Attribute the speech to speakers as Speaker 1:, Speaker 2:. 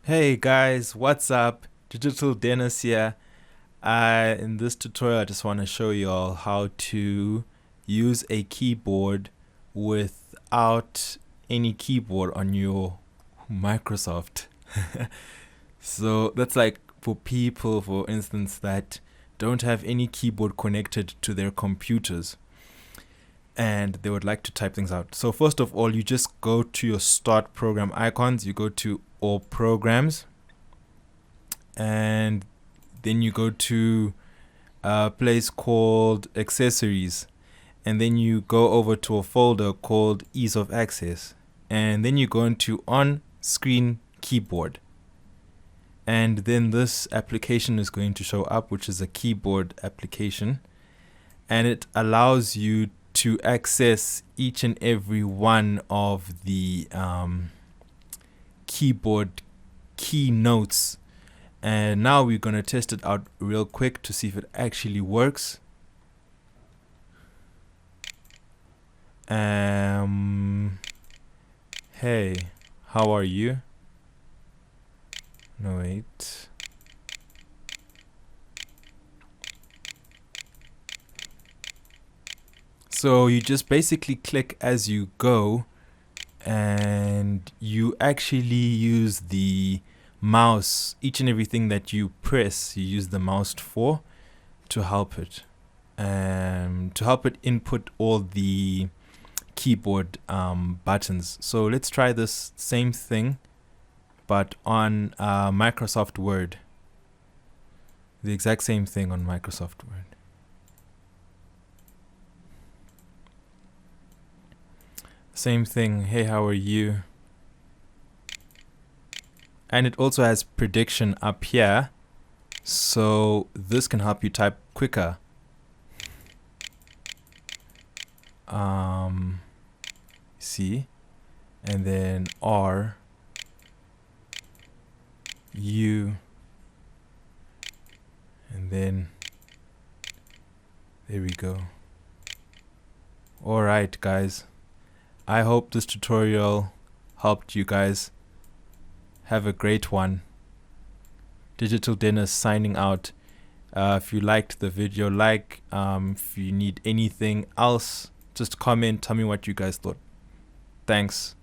Speaker 1: Hey guys, what's up? Digital Dennis here. In this tutorial, I just want to show you all how to use a keyboard without any keyboard on your Microsoft. So that's like for people, for instance, that don't have any keyboard connected to their computers and they would like to type things out. So first of all, you just go to your start program icons, you go to all programs, and then you go to a place called accessories, and then you go over to a folder called ease of access, and then you go into on screen keyboard, and then this application is going to show up, which is a keyboard application, and it allows you to access each and every one of the keyboard keynotes. And now we're going to test it out real quick to see if it actually works. Hey, how are you? No, wait. So you just basically click as you go, and you actually use the mouse. Each and everything that you press, you use the mouse for to help it, input all the keyboard buttons. So let's try this same thing, but on Microsoft Word. The exact same thing on Microsoft Word. Same thing. Hey, how are you? And it also has prediction up here, so this can help you type quicker. C, and then R, U, and then there we go. All right, guys. I hope this tutorial helped you guys. Have a great one. Digital Dennis signing out. If you liked the video, if you need anything else, just comment, tell me what you guys thought. Thanks.